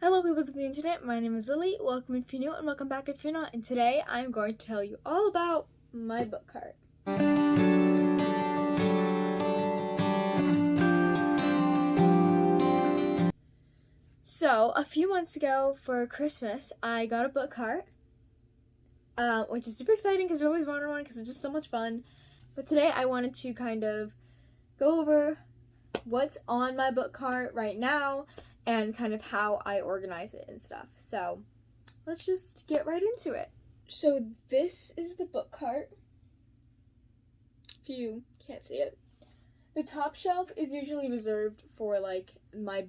Hello peoples of the internet, my name is Lily. Welcome if you're new and welcome back if you're not. And today I'm going to tell you all about my book cart. So a few months ago for Christmas, I got a book cart, which is super exciting because I've always wanted one because it's just so much fun. But today I wanted to kind of go over what's on my book cart right now and kind of how I organize it and stuff. So let's just get right into it. So this is the book cart, if you can't see it. The top shelf is usually reserved for like my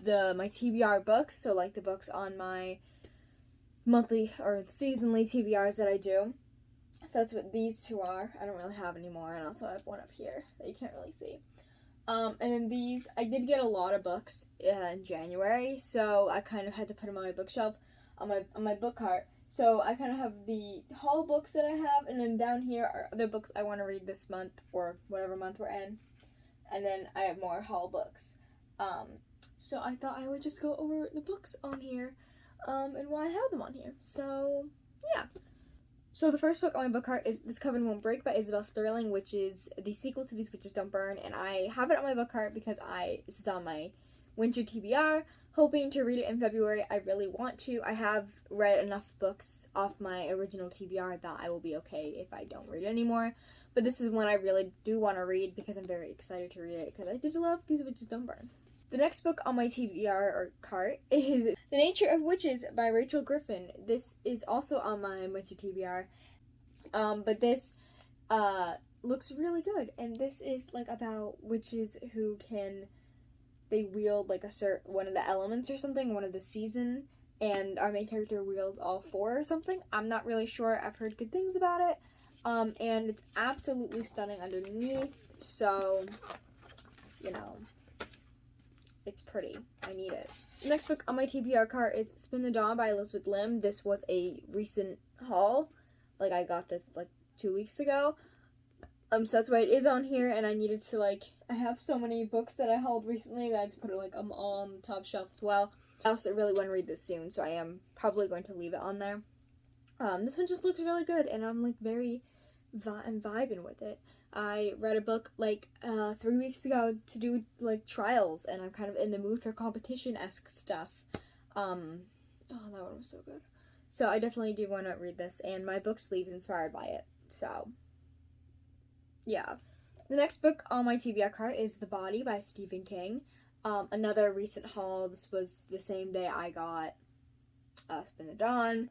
TBR books, so like the books on my monthly or seasonally TBRs that I do. So that's what these two are. I don't really have any more, and also I have one up here that you can't really see. And then these, I did get a lot of books in January, so I kind of had to put them on my bookshelf, on my book cart. So I kind of have the haul books that I have, and then down here are other books I want to read this month, or whatever month we're in. And then I have more haul books. So I thought I would just go over the books on here, and why I have them on here. So, yeah. So the first book on my book cart is This Coven Won't Break by Isabel Sterling, which is the sequel to These Witches Don't Burn, and I have it on my book cart because this is on my winter TBR, hoping to read it in February. I really want to. I have read enough books off my original TBR that I will be okay if I don't read it anymore, but this is one I really do want to read because I'm very excited to read it because I did love These Witches Don't Burn. The next book on my TBR or cart is The Nature of Witches by Rachel Griffin. This is also on my winter TBR, but this looks really good, and this is like about witches who they wield like one of the elements or something, one of the season, and our main character wields all four or something. I'm not really sure. I've heard good things about it, and it's absolutely stunning underneath, so you know, it's pretty. I need it. The next book on my TBR cart is Spin the Dawn by Elizabeth Lim. This was a recent haul. Like, I got this like 2 weeks ago. So that's why it is on here, and I needed to I have so many books that I hauled recently that I had to put it on the top shelf as well. I also really want to read this soon, so I am probably going to leave it on there. This one just looks really good, and I'm like very vibing with it. I read a book 3 weeks ago to do with like trials, and I'm kind of in the mood for competition-esque stuff. Oh, that one was so good. So I definitely do want to read this, and my book sleeve is inspired by it. So, yeah. The next book on my TBR cart is The Body by Stephen King. Another recent haul. This was the same day I got Spin the Dawn.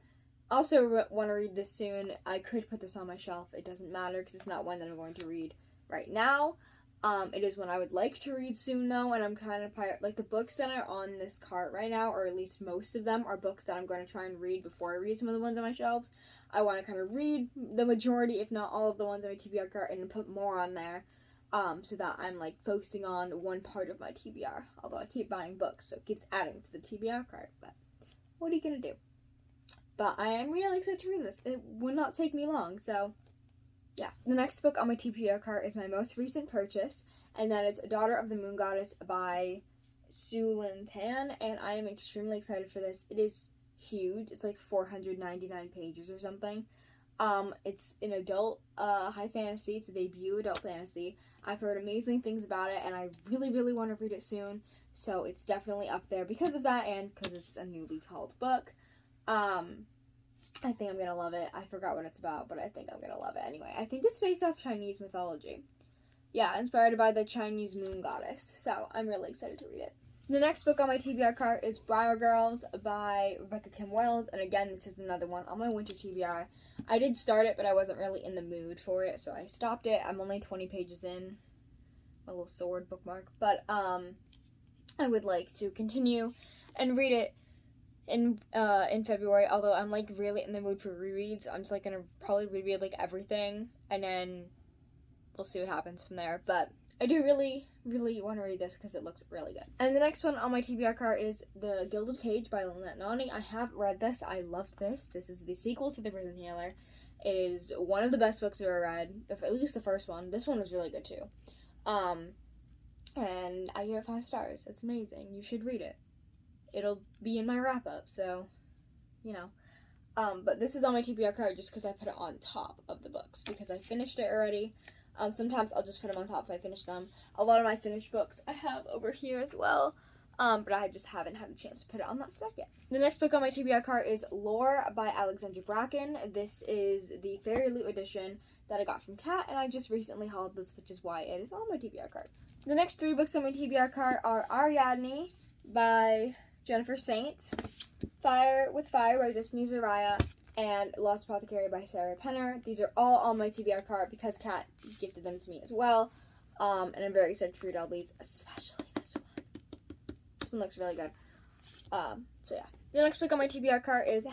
Also want to read this soon. I could put this on my shelf. It doesn't matter because it's not one that I'm going to read right now. It is one I would like to read soon though, and I'm kind of the books that are on this cart right now, or at least most of them, are books that I'm going to try and read before I read some of the ones on my shelves. I want to kind of read the majority, if not all of the ones on my TBR cart, and put more on there, so that I'm focusing on one part of my TBR. Although I keep buying books, so it keeps adding to the TBR cart. But what are you gonna do? But I am really excited to read this. It would not take me long, so yeah. The next book on my TBR cart is my most recent purchase, and that is Daughter of the Moon Goddess by Sue Lynn Tan, and I am extremely excited for this. It is huge. It's 499 pages or something. It's an adult high fantasy. It's a debut adult fantasy. I've heard amazing things about it, and I really, really want to read it soon, so it's definitely up there because of that and because it's a newly called book. I think I'm gonna love it. I forgot what it's about, but I think I'm gonna love it anyway. I think it's based off Chinese mythology. Yeah, inspired by the Chinese moon goddess. So I'm really excited to read it. The next book on my TBR cart is Briar Girls by Rebecca Kim Wells, and again, this is another one on my winter TBR. I did start it, but I wasn't really in the mood for it, so I stopped it. I'm only 20 pages in. My little sword bookmark. But I would like to continue and read it in February, although I'm really in the mood for rereads. I'm just gonna probably reread everything, and then we'll see what happens from there. But I do really, really want to read this because it looks really good. And the next one on my TBR cart is The Gilded Cage by Lynette Noni. I have read this. I loved this. This is the sequel to The Prison Healer. It is one of the best books I've ever read, at least the first one. This one was really good too. And I give it 5 stars. It's amazing. You should read it. it'll be in my wrap-up, so, you know. But this is on my TBR card just because I put it on top of the books because I finished it already. Sometimes I'll just put them on top if I finish them. A lot of my finished books I have over here as well, but I just haven't had the chance to put it on that stack yet. The next book on my TBR card is Lore by Alexandra Bracken. This is the Fairy Loot edition that I got from Kat, and I just recently hauled this, which is why it is on my TBR card. The next 3 books on my TBR card are Ariadne by Jennifer Saint, Fire with Fire by Destiny Zariah, and Lost Apothecary by Sarah Penner. These are all on my TBR card because Kat gifted them to me as well, and I'm very excited to read all these, especially this one. This one looks really good. So yeah. The next book on my TBR card is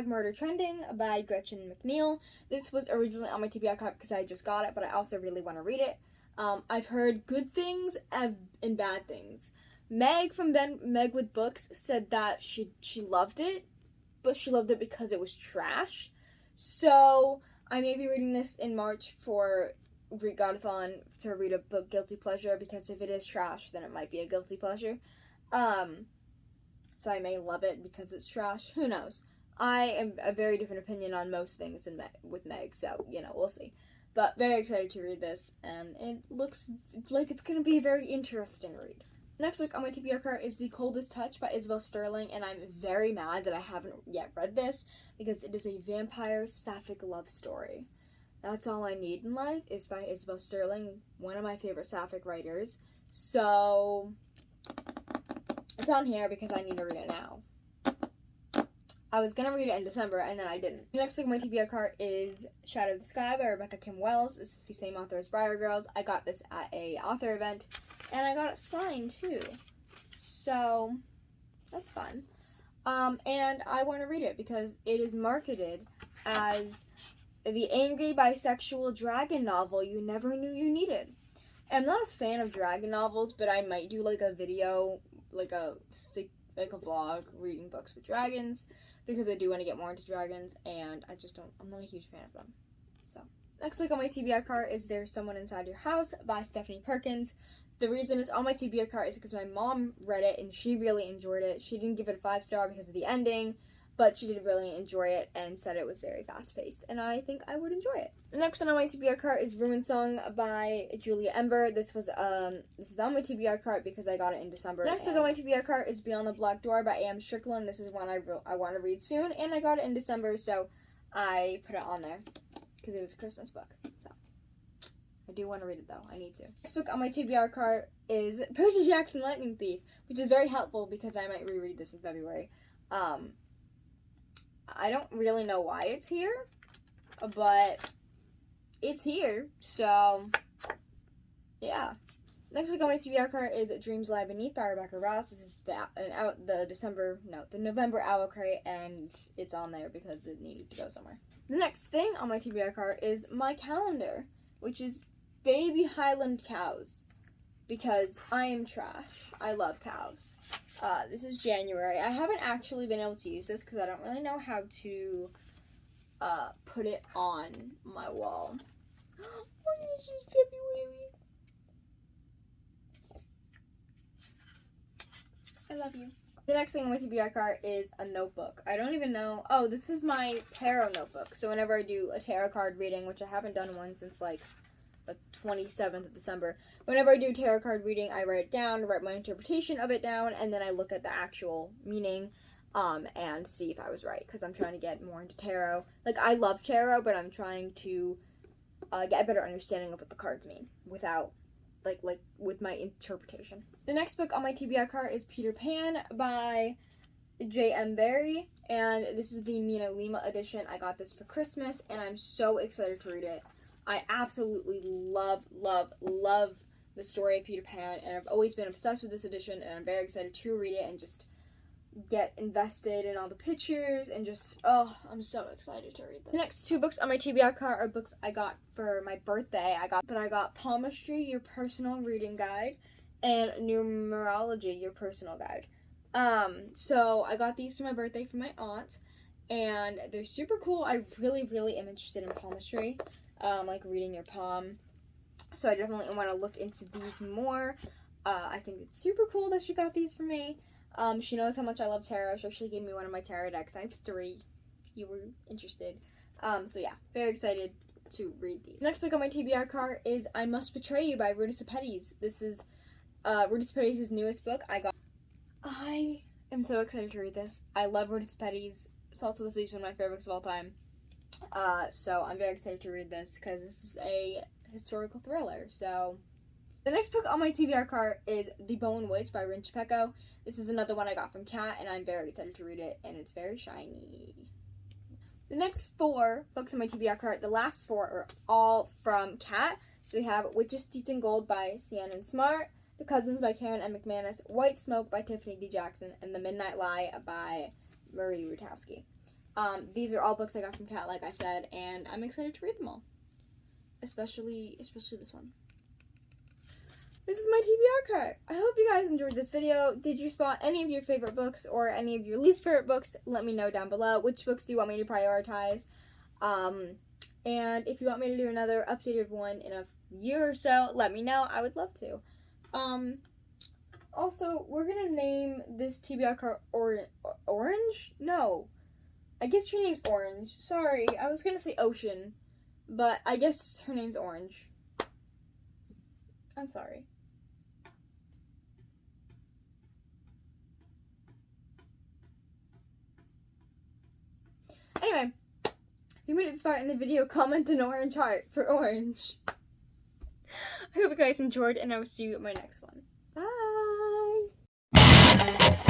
#Murder Trending by Gretchen McNeil. This was originally on my TBR card because I just got it, but I also really want to read it. I've heard good things and bad things. Meg from Meg with Books said that she loved it, but she loved it because it was trash. So I may be reading this in March for Read-Godathon to read a book guilty pleasure, because if it is trash, then it might be a guilty pleasure. So I may love it because it's trash. Who knows? I am a very different opinion on most things with Meg, so, you know, we'll see. But very excited to read this, and it looks like it's going to be a very interesting read. Next book on my TBR card is The Coldest Touch by Isabel Sterling, and I'm very mad that I haven't yet read this because it is a vampire sapphic love story. That's all I need in life is by Isabel Sterling, one of my favorite sapphic writers. So it's on here because I need to read it now. I was going to read it in December, and then I didn't. The next book on my TBR card is Shadow of the Sky by Rebecca Kim Wells. This is the same author as Briar Girls. I got this at a author event, and I got it signed, too. So, that's fun. And I want to read it because it is marketed as the angry bisexual dragon novel you never knew you needed. And I'm not a fan of dragon novels, but I might do, like, a video, like a vlog reading books with dragons, because I do want to get more into dragons, and I'm not a huge fan of them. So, next book on my TBR card is There's Someone Inside Your House by Stephanie Perkins. The reason it's on my TBR card is because my mom read it, and she really enjoyed it. She didn't give it a 5-star because of the ending, but she did really enjoy it and said it was very fast-paced, and I think I would enjoy it. The next one on my TBR card is Ruined Song by Julia Ember. This is on my TBR card because I got it in December. The next book on my TBR card is Beyond the Black Door by A.M. Strickland. This is one I want to read soon, and I got it in December, so I put it on there because it was a Christmas book. So I do want to read it, though. I need to. Next book on my TBR card is Percy Jackson Lightning Thief, which is very helpful because I might reread this in February. I don't really know why it's here, but it's here, so yeah. Next week on my TBR card is Dreams Lie Beneath by Rebecca Ross. This is the November Owl Crate, and it's on there because it needed to go somewhere. The next thing on my TBR card is my calendar, which is baby Highland cows, because I am trash. I love cows. This is January. I haven't actually been able to use this because I don't really know how to put it on my wall. Oh, this is February. I love you. The next thing on my TBR card is a notebook. I don't even know. Oh, this is my tarot notebook. So whenever I do a tarot card reading, which I haven't done one since like the 27th of December. Whenever I do tarot card reading, I write it down, write my interpretation of it down, and then I look at the actual meaning and see if I was right, because I'm trying to get more into tarot. Like, I love tarot, but I'm trying to get a better understanding of what the cards mean without, with my interpretation. The next book on my TBR card is Peter Pan by J.M. Barrie, and this is the Mina Lima edition. I got this for Christmas, and I'm so excited to read it. I absolutely love the story of Peter Pan, and I've always been obsessed with this edition, and I'm very excited to read it and just get invested in all the pictures, and just, oh, I'm so excited to read this. The next 2 books on my TBR card are books I got for my birthday. I got Palmistry, Your Personal Reading Guide, and Numerology, Your Personal Guide. So I got these for my birthday from my aunt, and they're super cool. I really am interested in palmistry. Reading your palm. So I definitely want to look into these more. I think it's super cool that she got these for me. She knows how much I love tarot, so she gave me one of my tarot decks. I have 3, if you were interested. So yeah, very excited to read these. Next book on my TBR card is I Must Betray You by Ruta Sepetys. This is Ruta Sepetys' newest book. I am so excited to read this. I love Ruta Sepetys. Salt of the Sea is one of my favorite books of all time. So I'm very excited to read this because this is a historical thriller. So the next book on my TBR card is The Bone Witch by Rin Chupeco. This is another one I got from Kat, and I'm very excited to read it, and it's very shiny. The next 4 books on my TBR card, the last 4 are all from Kat. So we have Witches Steeped in Gold by Sienna Smart, The Cousins by Karen M. McManus, White Smoke by Tiffany D. Jackson, and The Midnight Lie by Marie Rutowski. These are all books I got from Kat, like I said, and I'm excited to read them all. Especially this one. This is my TBR card. I hope you guys enjoyed this video. Did you spot any of your favorite books or any of your least favorite books? Let me know down below. Which books do you want me to prioritize? And if you want me to do another updated one in a year or so, let me know. I would love to. Also, we're gonna name this TBR card Orange? No. I guess her name's Orange. Sorry, I was gonna say Ocean, but I guess her name's Orange. I'm sorry. Anyway, if you made it this far in the video, comment an orange heart for Orange. I hope you guys enjoyed, and I will see you at my next one. Bye!